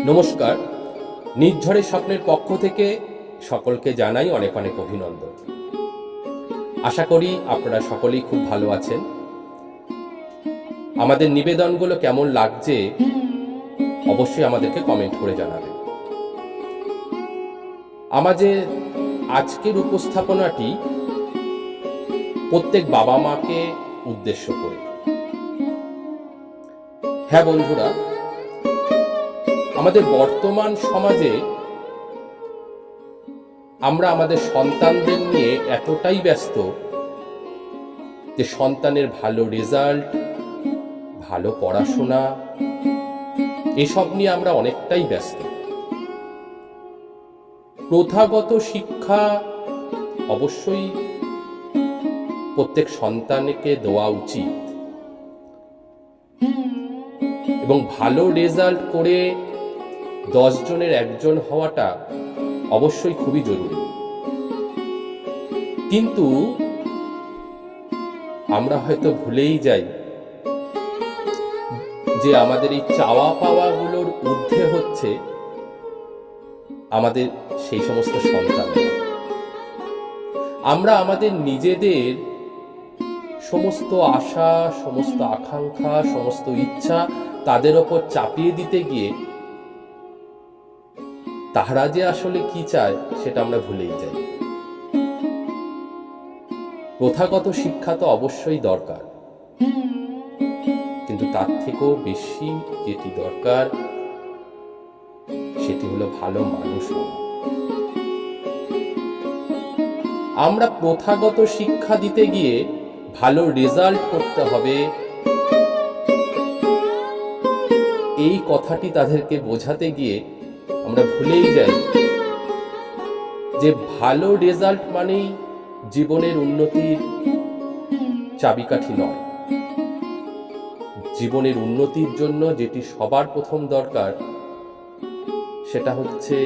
নমস্কার। নির্ঝরের স্বপ্নের পক্ষ থেকে সকলকে জানাই অনেক অনেক অভিনন্দন। আশা করি আপনারা সকলেই খুব ভালো আছেন। আমাদের নিবেদনগুলো কেমন লাগছে অবশ্যই আমাদেরকে কমেন্ট করে জানাবেন। আমাদের আজকের উপস্থাপনাটি প্রত্যেক বাবা মাকে উদ্দেশ্য করে। হ্যাঁ বন্ধুরা, আমাদের বর্তমান সমাজে আমরা আমাদের সন্তানদের নিয়ে এতটাই ব্যস্ত যে সন্তানের ভালো রেজাল্ট, ভালো পড়াশোনা এসব নিয়ে আমরা অনেকটাই ব্যস্ত। প্রথাগত শিক্ষা অবশ্যই প্রত্যেক সন্তানকে দেওয়া উচিত এবং ভালো রেজাল্ট করে 10 জনের একজন হওয়াটা অবশ্যই খুবই জরুরি। কিন্তু আমরা হয়তো ভুলেই যাই যে আমাদের এই চাওয়া পাওয়াগুলোর ঊর্ধ্বে হচ্ছে আমাদের সেই সমস্ত সন্তান। আমরা আমাদের নিজেদের সমস্ত আশা, সমস্ত আকাঙ্ক্ষা, সমস্ত ইচ্ছা তাদের ওপর চাপিয়ে দিতে গিয়ে তারা যে আসলে কি চায় সেটা আমরা ভুলেই যাই। প্রথাগত শিক্ষা তো অবশ্যই দরকার, কিন্তু তার থেকেও বেশি যেটি দরকার সেটি হলো ভালো মানুষ হওয়া। আমরা প্রথাগত শিক্ষা দিতে গিয়ে ভালো রেজাল্ট করতে হবে এই কথাটি তাদেরকে বোঝাতে গিয়ে আমরা ভুলেই যাই যে ভালো রেজাল্ট মানেই জীবনের উন্নতির চাবিকাঠি নয়। জীবনের উন্নতির জন্য যেটি সবার প্রথম দরকার সেটা হচ্ছে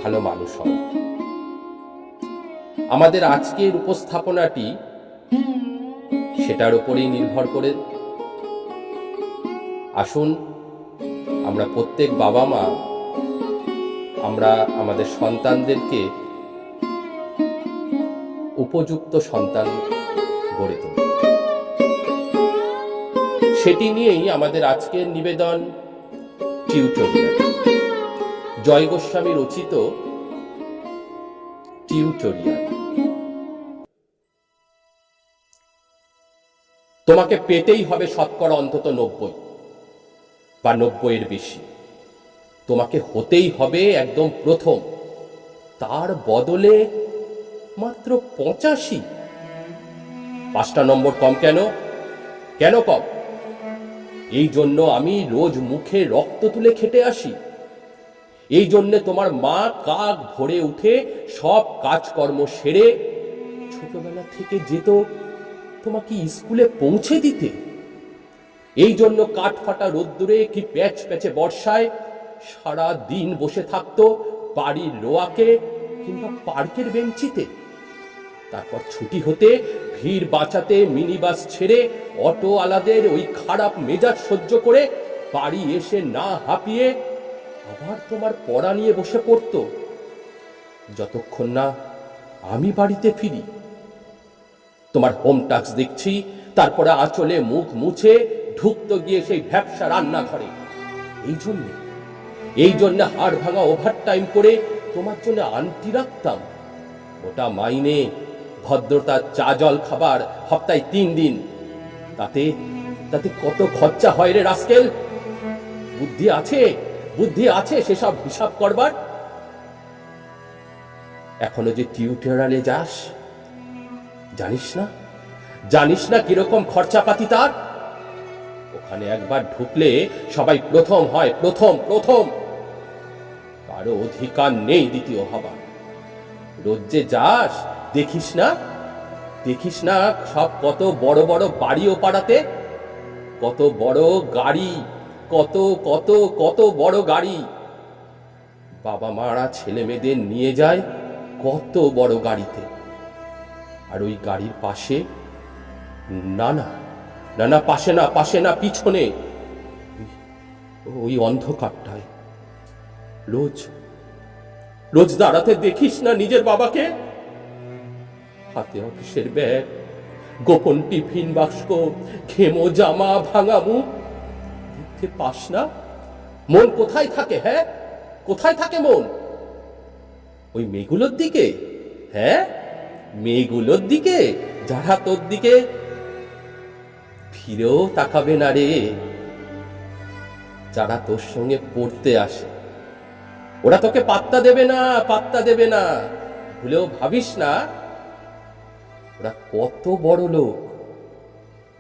ভালো মানুষ হওয়া। আমাদের আজকের উপস্থাপনাটি সেটার উপরেই নির্ভর করে। আসুন আমরা প্রত্যেক বাবা মা আমরা আমাদের সন্তানদেরকে উপযুক্ত সন্তান গড়ে তুলি। সেটি নিয়েই আমাদের আজকের নিবেদন টিউটোরিয়াল, জয় গোস্বামী রচিত টিউটোরিয়াল। তোমাকে পেতেই হবে শতকরা অন্তত 90 বা 90-এর বেশি। তোমাকে হতেই হবে একদম প্রথম, তার বদলে মাত্র 85। 5টা নম্বর কম কেন? কেন কম? এই জন্য আমি রোজ মুখে রক্ত তুলে খেটে আসি। এই জন্য তোমার মা কাক ভোরে উঠে সব কাজকর্ম সেরে ছোটবেলা থেকে যেত তোমাকে স্কুলে পৌঁছে দিতে। এই জন্য কাঠ ফাটা রোদ্দুরে কি প্যাচ প্যাচে বর্ষায় সারা দিন বসে থাকতো বাড়ির রোয়াকে কিংবা পার্কের বেঞ্চিতে। তারপর ছুটি হতে ভিড় বাঁচাতে মিনি বাস ছেড়ে অটো আলাদের ওই খারাপ মেজাজ সহ্য করে বাড়ি এসে না হাঁপিয়ে আবার তোমার পড়া নিয়ে বসে পড়তো যতক্ষণ না আমি বাড়িতে ফিরি। তোমার হোম টাস্ক দেখছি, তারপরে আঁচলে মুখ মুছে ঢুকতো গিয়ে সেই ভ্যাপসা রান্নাঘরে। এই জন্য হাড় ভাঙা ওভার টাইম করে তোমার জন্য আন্টি রাখতাম। ওটা মাইনে, ভদ্রতার চা জল খাবার সপ্তাহে 3 দিন। তাতে কত খরচা হয় রে রাস্কেল? বুদ্ধি আছে সেসব হিসাব করবার? এখনো যে টিউটোরিয়ালে যাস, জানিস না কিরকম খরচাপাতি তার? ওখানে একবার ঢুকলে সবাই প্রথম হয়, প্রথম। কারো অধিকার নেই দ্বিতীয় হবার। রোজ যে যাস, দেখিস না সব কত বড় বড় বাড়ি ও পাড়াতে, কত বড় গাড়ি, কত বড় গাড়ি। বাবা মারা ছেলে মেয়েদের নিয়ে যায় কত বড় গাড়িতে। আর ওই গাড়ির পাশে পাশে না পিছনে ওই অন্ধকারটায় রোজ রোজ দাঁড়াতে দেখিস না নিজের বাবাকে? হাতে অফিসের ব্যাগ, গোপন টিফিন বাক্স, ঘেমো জামা, ভাঙা মুখ, দেখতে পাস না? মন কোথায় থাকে? হ্যাঁ, কোথায় থাকে মন? ওই মেয়েগুলোর দিকে? হ্যাঁ, মেয়েগুলোর দিকে যারা তোর দিকে ফিরেও তাকাবে না রে। যারা তোর সঙ্গে পড়তে আসে ওরা তোকে পাত্তা দেবে না, পাত্তা দেবে না। ভুলেও ভাবিস না ওরা কত বড় লোক।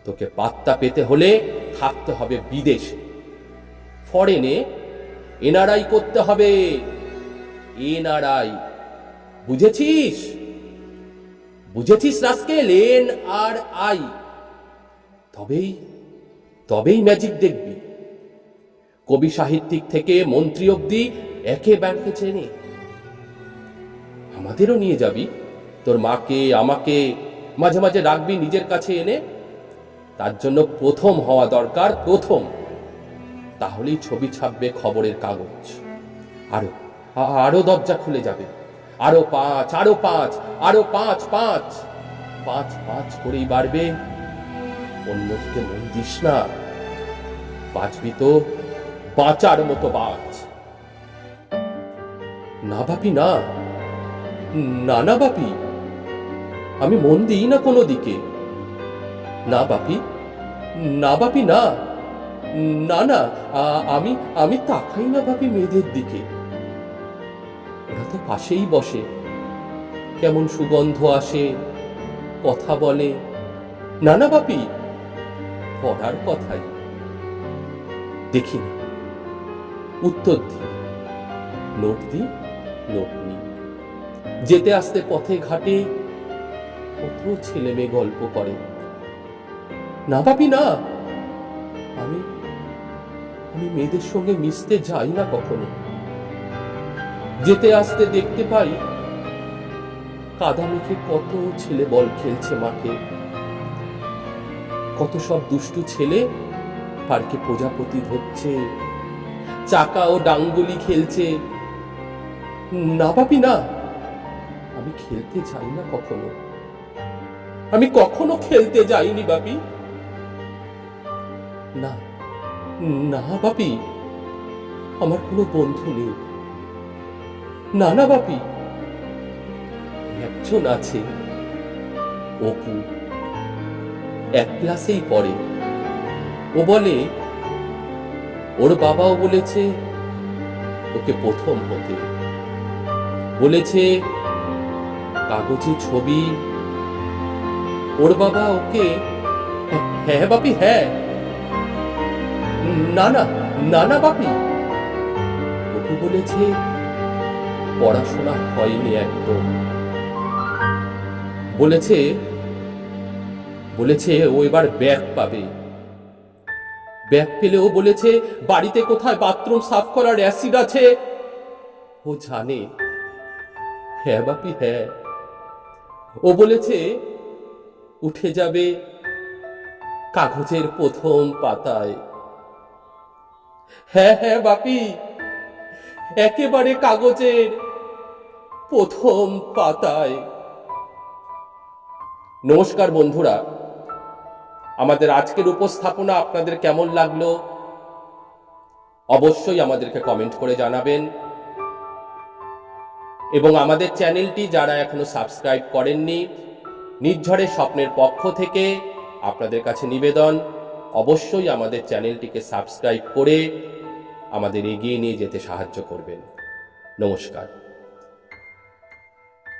তোকে পাত্তা পেতে হলে থাকতে হবে বিদেশে, ফরেনে, এনআরআই করতে হবে। এনআরআই, বুঝেছিস? বুঝেছিস রাস্কেল? NRI। তবেই তবেই ম্যাজিক দেখবি। কবি সাহিত্যিক থেকে মন্ত্রী অব্দি একে ব্যাংকে চেনে। আমাদেরও নিয়ে যাবি, তোর মাকে আমাকে মাঝে মাঝে রাখবি নিজের কাছে এনে। তার জন্য প্রথম হওয়া দরকার, প্রথম। তাহলেই ছবি ছাপবে খবরের কাগজ। আরো আরো দরজা খুলে যাবে। আরো 5, আরো 5, আরো 5, 5, 5, 5 করেই বাড়বে। অন্যদিকে মন দিস না, বাঁচবি তো বাঁচার মতো বাঁচ। না বাপি না, না না বাপি, আমি মন দিই না কোনো দিকে। না বাপি, না বাপি, না না না, আমি আমি তাকাই না বাপি মেয়েদের দিকে। ওরা তো পাশেই বসে, কেমন সুগন্ধ আসে, কথা বলে। না না বাপি, পড়ার কথাই দেখি না, উত্তর দিই, নোট দিই, নোট নিই। যেতে আসতে পথে ঘাটে কত ছেলে মেয়ে গল্প করে। না বাপি না, আমি আমি মেয়েদের সঙ্গে মিশতে যাই না কখনো। যেতে আসতে দেখতে পাই কাদা মেখে কত ছেলে বল খেলছে মাঠে। কত সব দুষ্টু ছেলে পার্কে প্রজাপতি ধরছে, চাকা ও ডাঙ্গুলি খেলছে। না বাপি না, আমি খেলতে যাই না কখনো। আমি কখনো খেলতে যাইনি বাপি। না না বাপি, আমার কোনো বন্ধু নেই। না না বাপি, একজন আছে, অপু, এক ক্লাসেই পড়ে। ও বলে ওর বাবাও বলেছে ওকে প্রথম হতে। বলেছে কাগজে ছবি, ওর বাবা ওকে। হ্যাঁ বাপি, হ্যাঁ। না না, না না বাপি, অপু বলেছে পড়াশোনা হয়নি একদম। বলেছে বলেছে ও এবার ব্যাগ পাবে। ব্যাগ পেলে ও বলেছে বাড়িতে কোথায় বাথরুম সাফ করার অ্যাসিড আছে ও জানে। হ্যাঁ বাপি, হ্যাঁ। ও বলেছে উঠে যাবে কাগজের প্রথম পাতায়। হ্যাঁ হ্যাঁ বাপি, একেবারে কাগজের প্রথম পাতায়। নমস্কার বন্ধুরা, আমাদের আজকের উপস্থাপনা আপনাদের কেমন লাগলো অবশ্যই আমাদেরকে কমেন্ট করে জানাবেন। এবং আমাদের চ্যানেলটি যারা এখনো সাবস্ক্রাইব করেননি, নির্ঝরের স্বপ্নের পক্ষ থেকে আপনাদের কাছে নিবেদন, অবশ্যই আমাদের চ্যানেলটিকে সাবস্ক্রাইব করে আমাদের এগিয়ে নিয়ে যেতে সাহায্য করবেন। নমস্কার।